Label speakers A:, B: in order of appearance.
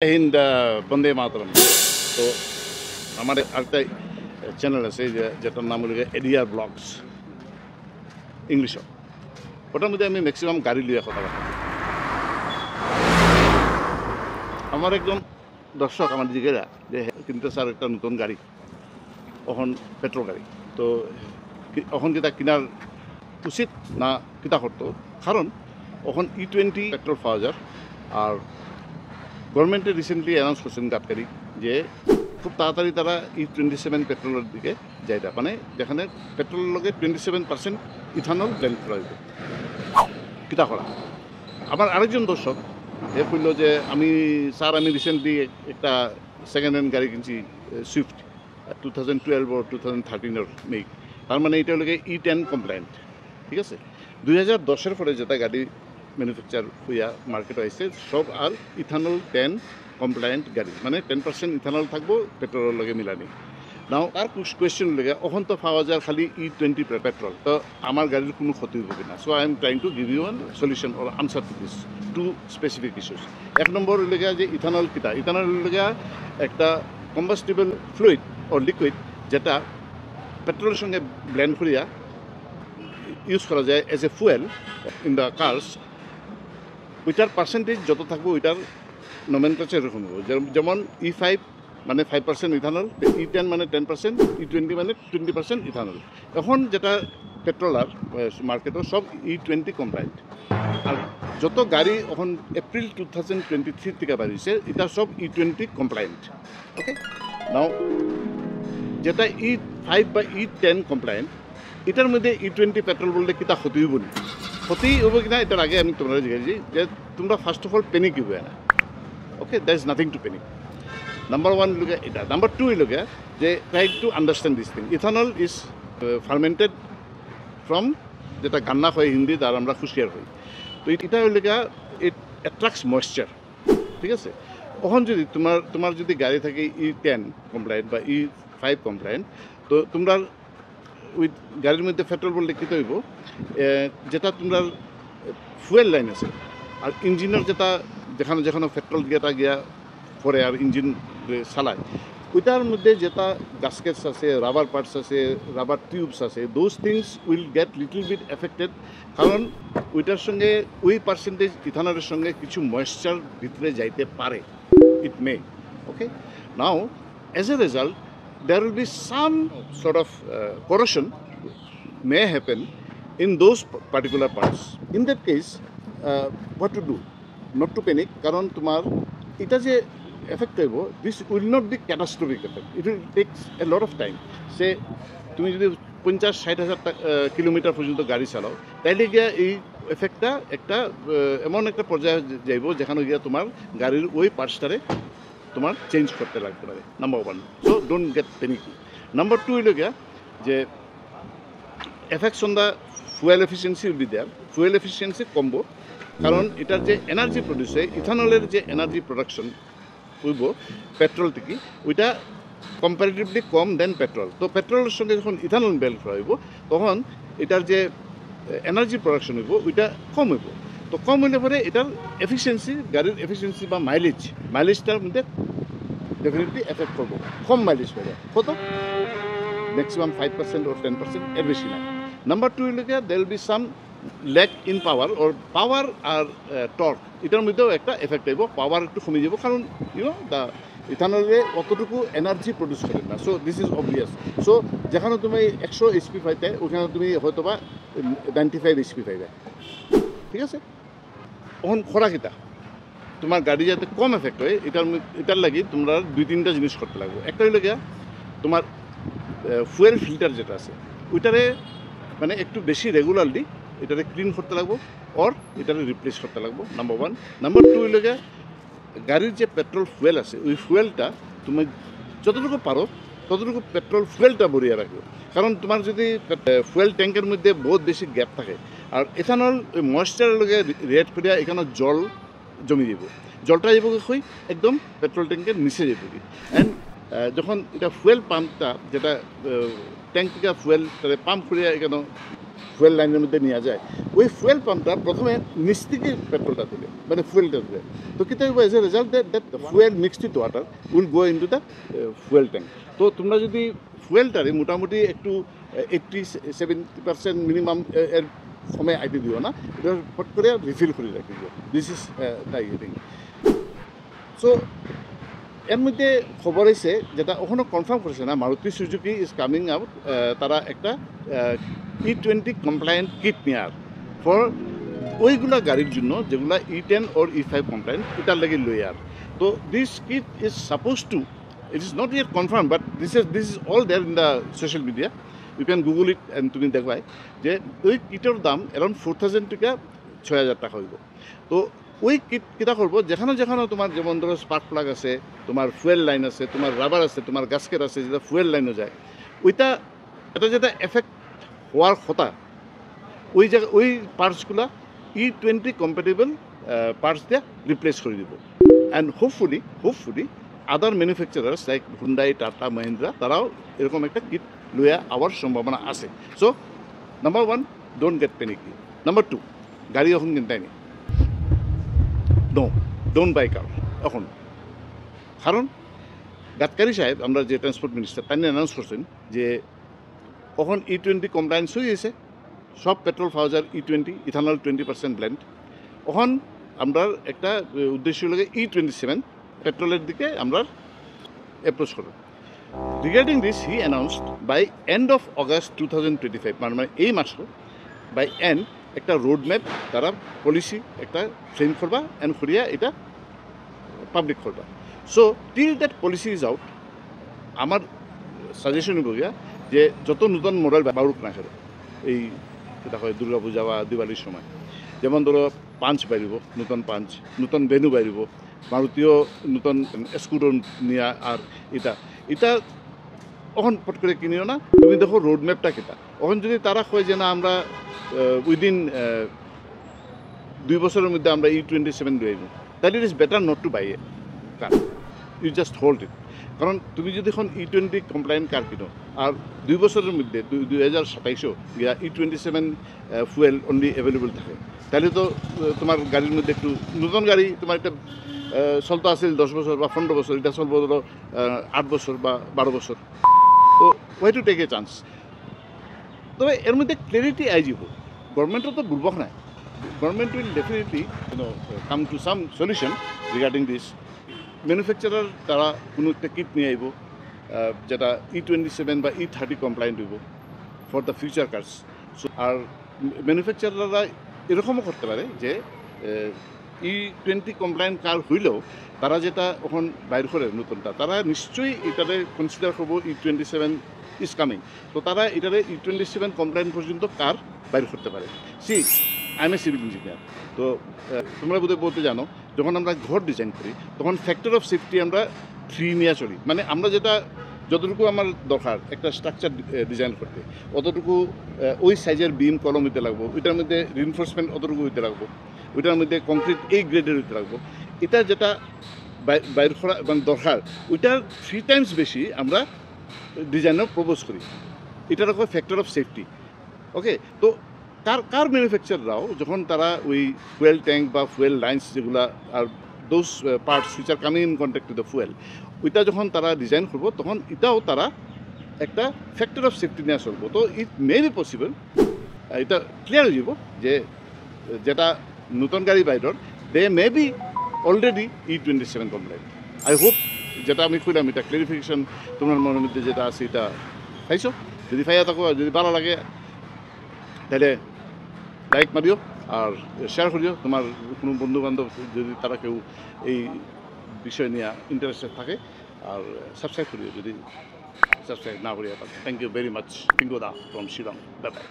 A: হিন্দ বন্দে মাতরম। তো আমার আরেকটা চ্যানেল আছে যেটার নাম হলো এডিআর ব্লগস ইংলিশও। ওটার মধ্যে আমি ম্যাক্সিমাম গাড়ি লিয়ে কথা বলি। আমার একজন দর্শক আমার জিজ্ঞাসা যে কিনতে স্যার একটা নতুন গাড়ি, এখন পেট্রোল গাড়ি, তো এখন যেটা কেনার উচিত না কিতা করতো, কারণ এখন E20 পেট্রোল পাওয়া যায়। আর গভর্নমেন্টে রিসেন্টলি অ্যানাউন্স করছেন গাডকারি যে খুব তাড়াতাড়ি তারা E27 পেট্রোলের দিকে যায়, মানে যেখানে পেট্রোলের লগে 27% ইথানল ব্লেন্ড করা হবে। কিতা করা আমার আরেকজন দর্শক এ কইল যে আমি রিসেন্টলি একটা সেকেন্ড হ্যান্ড গাড়ি কিনছি, সুইফট 2012 ও 2013 মেক। তার মানে এটা হলো E10 কমপ্লায়েন্ট। ঠিক আছে, 2010-এর পরে যেটা গাড়ি ম্যানুফ্যাকচার হইয়া মার্কেট আইছে সব আর ইথানল 10 কমপ্লায়েন্ট গাড়ি, মানে 10% ইথানল থাকবো পেট্রোলের লগে মিলানি। নাও তার কোয়েশ্চেন লেগে এখন তো পাওয়া যায় খালি E20 পেট্রোল, তো আমার গাড়ির কোনো ক্ষতি হবে না। So I am trying to give you one solution or answer to this two specific issues. এক নম্বর লেগে যে ইথানল কিটা, ইথানল লেগে একটা কম্বাস্টিবল ফ্লুইড ও লিকুইড যেটা পেট্রোলের সঙ্গে ব্লেন্ড করিয়া ইউজ করা যায় as a fuel in the cars. ওইটার পার্সেন্টেজ যত থাকবে ওইটার নমেনক্লেচার এরকম হবে, যেমন E5 মানে 5% ইথানল, E10 মানে 10%, E20 মানে 20% ইথানল। এখন যেটা পেট্রোল আর মার্কেটও সব E20 কমপ্লায়েন্ট। আর যত গাড়ি এখন এপ্রিল 2023 থেকে বাড়িছে এটা সব E20 কমপ্লায়েন্ট। ওকে, নাও যেটা E5 বা E10 কমপ্লায়েন্ট, এটার মধ্যে E20 পেট্রোল বললে কিতা ক্ষতি হইব না, ক্ষতি হইব কিনা এটার আগে আমি তোমরা জিজ্ঞাসি যে তোমরা ফার্স্ট অফ অল পেনিক হইব না। Okay, there is nothing to panic. Number one লোকে এটা। নাম্বার টু লোকে যে try to understand this thing. Ethanol is fermented from যেটা গান্না হয় হিন্দিতে, আর আমরা খুশিয়ার হই। তো এটা হইলে ইট অ্যাট্রাক্টস ময়েশ্চার। ঠিক আছে, এখন যদি তোমার যদি গাড়ি থাকে E10 কমপ্লায়েন্ট বা E5 কমপ্লায়েন্ট, তো তোমরা ওই গাড়ির মধ্যে পেট্রোল বললে কী হইব, যেটা তোমরা ফুয়েল লাইন আছে আর ইঞ্জিনের যেটা যেখানে যেখানে পেট্রোল গিয়া পরে আর ইঞ্জিন চালায়, ওইটার মধ্যে যেটা গাস্কেটস আছে, রাবার পার্টস আছে, রাবার টিউবস আছে, those things will get little bit affected, কারণ ওইটার সঙ্গে ওই পার্সেন্টেজ ইথানলের সঙ্গে কিছু ময়েশ্চার ভিতরে যাইতে পারে, it may. Okay, now as a result there will be some sort of corrosion may happen in those particular parts. In that case, what to do? Not to panic, কারণ তোমার এটা যে effect হইব, this will not be catastrophic effect, it will takes a lot of time. Say তুমি যদি 50-60 হাজার kilometre পর্যন্ত গাড়ি চালাও, তাইলে গিয়া এই এফেক্টটা একটা এমন একটা পর্যায়ে যাইব যেখানে গিয়া তোমার গাড়ির ওই পার্টসটারে তোমার চেঞ্জ করতে লাগতে পারে। Number one, so don't get panicky. Number two হইল গিয়া যে effects on the fuel efficiency will be there. Fuel efficiency কমবো, কারণ এটার যে এনার্জি প্রডিউস হয়, ইথানলের যে এনার্জি প্রোডাকশন হইব পেট্রোল থেকে, ওইটা কম্পারেটিভলি কম দেন পেট্রোল। তো পেট্রোলের সঙ্গে যখন ইথানল ব্লেন্ড করা হইব, তখন এটার যে এনার্জি প্রোডাকশন হইব ওইটা কম হইব। তো কম হইলে পরে এটার এফিসিয়েন্সি, গাড়ির এফিসিয়েন্সি বা মাইলেজটার মধ্যে ডেফিনেটলি এফেক্ট করবো। কম মাইলেজ পাবে, কত ম্যাক্সিমাম 5% ও 10%, এর বেশি না। নাম্বার টু হইলে there will be some lack in power or power আর টর্ক, এটার মধ্যেও একটা এফেক্ট আইব। পাওয়ার একটু কমে যাব, কারণ দ্য ইথানলে অতটুকু এনার্জি প্রডিউস করে না। So this is obvious. So যেখানে তুমি 100 HP পাইতে, ওখানে তুমি হয়তো বা 95 HP পাইবে। ঠিক আছে, এখন খোরাকিটা তোমার গাড়ি যাতে কম এফেক্ট হয়, এটার লাগি তোমরা 2-3টা জিনিস করতে লাগবে। একটা হইলে গিয়া তোমার ফুয়েল ফিল্টার যেটা আছে ওইটারে মানে একটু বেশি রেগুলারলি এটারে ক্লিন করতে লাগবো, অর এটারে রিপ্লেস করতে লাগবো, নাম্বার ওয়ান। নাম্বার টু হইলে গিয়া গাড়ির যে পেট্রোল ফুয়েল আছে, ওই ফুয়েলটা তুমি যতটুকু পারো ততটুকু পেট্রোল ফুয়েলটা ভরিয়ে রাখবে। কারণ তোমার যদি ফুয়েল ট্যাঙ্কের মধ্যে বহুত বেশি গ্যাপ থাকে, আর এথানল ওই ময়েশ্চারের লগে রিয়েক্ট করিয়া এখানে জল জমি যাব, জলটা যাব কই একদম পেট্রোল ট্যাঙ্কের নিচে যাব কি। অ্যান্ড যখন এটা ফুয়েল পাম্পটা যেটা ট্যাঙ্ক থেকে ফুয়েল পাম্প করিয়া এখানে ফুয়েল লাইনের মধ্যে নিয়ে যায় ওই ফুয়েল পাম্পটা প্রথমে নিচ থেকে পেট্রোলটা তুলে মানে ফুয়েলটা তুলে তো কিন্তু as a result that fuel mixed with water will go in two the fuel tank তো তোমরা যদি ফুয়েলটারে মোটামুটি একটু 80-70% মিনিমাম এর সময় আইতে দিও না এটা ফট করে রিফিল করে রাখি দিও দিস ইজ দ্য ইথিং সো এর মধ্যে খবর হয়েছে যেটা ওখানে কনফার্ম করেছে না Maruti Suzuki is coming out তারা একটা E20 কমপ্লায়েন্ট কিট নেওয়ার ফর ওইগুলা গাড়ির জন্য যেগুলা E10 ওর E5 কমপ্লায়েন্ট এটার লাগে লইয়ার তো this kit is suppose to it is not yet confirm but this is all there in the social media you can Google it and তুমি দেখবাই যে ওই কিটের দাম অ্যারাউন্ড 4,000 টাকা 6,000 টাকা হইব তো ওই কিট কিটা করবো যেখানে যেখানে তোমার যেমন ধরো স্পার্ক প্লাগ আছে তোমার ফুয়েল লাইন আছে তোমার রাবার আছে তোমার গাস্কেট আছে যেটা ফুয়েল লাইনও যায় ওইটা এটা যেটা এফেক্ট হওয়ার কথা ওই জায়গা ওই পার্টসগুলা E20 কম্প্যাটেবল পার্টস দিয়ে রিপ্লেস করে দিব and hopefully other manufacturers like Hyundai tata Mahindra তারাও এরকম একটা কিট লইয়া আওয়ার সম্ভাবনা আছে so number 1 don't get panicky number 2 গাড়ি এখন কিনতাই নি নো ডোন্ট বাই কার এখন কারণ গাডকারি সাহেব আমরা যে ট্রান্সপোর্ট মিনিস্টার তাই অ্যানাউন্স করছেন যে এখন E20 কমপ্লায়েন্স হয়ে গেছে সব পেট্রোল পাওয়া E20 ইথানল 20% ব্লেন্ড এখন আমরা একটা উদ্দেশ্য লাগে E27 পেট্রোলের দিকে আমরা অ্যাপ্রোচ করব regarding this he announced by end of August 2025 মানে এই মাসে বাই এন্ড একটা রোড ম্যাপ তারা পলিসি একটা ফ্রেম করবা অ্যান্ড করিয়া এটা পাবলিক করবা so till that policy is out আমার সাজেশন বলিয়া যে যত নতুন মডেল বাড়ুক না করে এই যেটা হয় দুর্গা পূজা বা দিওয়ালির সময় যেমন ধরো পাঞ্চ বাড়িব নতুন পাঞ্চ নতুন ভেনু বাড়িব মারুতিও নতুন স্কুটার নিয়া আর এটা ওখান পট করে কিনিও না তুমি দেখো রোড ম্যাপটা কেটা ওখান যদি তারা কয় যে না আমরা উইদিন 2 বছরের মধ্যে আমরা E27 লই আইব that it is better not to buy a car you just hold it কারণ তুমি যদি এখন E20 কমপ্লায়েন্ট কার কিনো আর 2 বছরের মধ্যে 2027 গিয়া E27 ফুয়েল অনলি অ্যাভেলেবল থাকে তাহলে তো তোমার গাড়ির মধ্যে একটু নতুন গাড়ি তোমার একটা চলতে আসছিল 10 বছর বা 15 বছর এটা চলবো ধরো 8 বছর বা 12 বছর তো why to take a chance তবে এর মধ্যে ক্লিয়ারিটি আইজিব গভর্নমেন্টও তো বুর্বক নাই government will definitely come to some solution regarding this manufacturer তারা কোনো একটা কিট নিয়ে আইব যেটা E27 বা E30 কমপ্লায়েন্ট হইব for the future cars so আর ম্যানুফ্যাকচারাররা এরকমও করতে পারে যে E20 কমপ্লায়েন্ট কার হইলেও তারা যেটা এখন বাইর করে নতুনটা তারা নিশ্চয়ই এটারে কনসিডার করবো E27 ইজ কামিং তো তারা এটারে E27 কমপ্লায়েন্ট পর্যন্ত কার বাইর করতে পারে I M A civil engineer তো তোমরা বোধহয় বলতে জানো যখন আমরা ঘর ডিজাইন করি তখন ফ্যাক্টর অফ সেফটি আমরা 3 নিয়ে চলি মানে আমরা যেটা যতটুকু আমার দরকার একটা স্ট্রাকচার ডিজাইন করতে অতটুকু ওই সাইজের বিম কলম হইতে লাগবো ওইটার মধ্যে রিনফোর্সমেন্ট অতটুকু হইতে লাগবো ওইটার মধ্যে কংক্রিট এই গ্রেডের হইতে লাগবো এটা যেটা বাইর করা মানে দরকার ওইটার 3 টাইমস বেশি আমরা ডিজাইনার প্রপোজ করি এটার একটা ফ্যাক্টর অফ সেফটি ওকে তো কার ম্যানুফ্যাকচাররাও যখন তারা ওই ফুয়েল ট্যাঙ্ক বা ফুয়েল লাইন্স যেগুলো আর those parts which are coming in contact to the fuel ওইটা যখন তারা ডিজাইন করবো তখন এটাও তারা একটা ফ্যাক্টর অফ সেফটি নিয়ে চলবো তো ইট মে বি পসিবল এটা ক্লিয়ার হয়ে যাব যে যেটা নতুন গাড়ি বাইরের they may be already E27 compliant I hope যেটা আমি কইলাম এটা ক্লারিফিকেশন তোমার মনের মধ্যে যেটা আছে এটা পাইছো যদি পাইয়া থাকো যদি ভালো লাগে তাহলে লাইক মারিও আর শেয়ার করিও তোমার কোনো বন্ধু বান্ধব যদি তারা কেউ এই বিষয় নিয়ে ইন্টারেস্টেড থাকে আর সাবস্ক্রাইব করিও যদি সাবস্ক্রাইব না করিয়া থাকে থ্যাংক ইউ ভেরি মাচ পিঙ্গোদা ফ্রম শিলং বাই বাই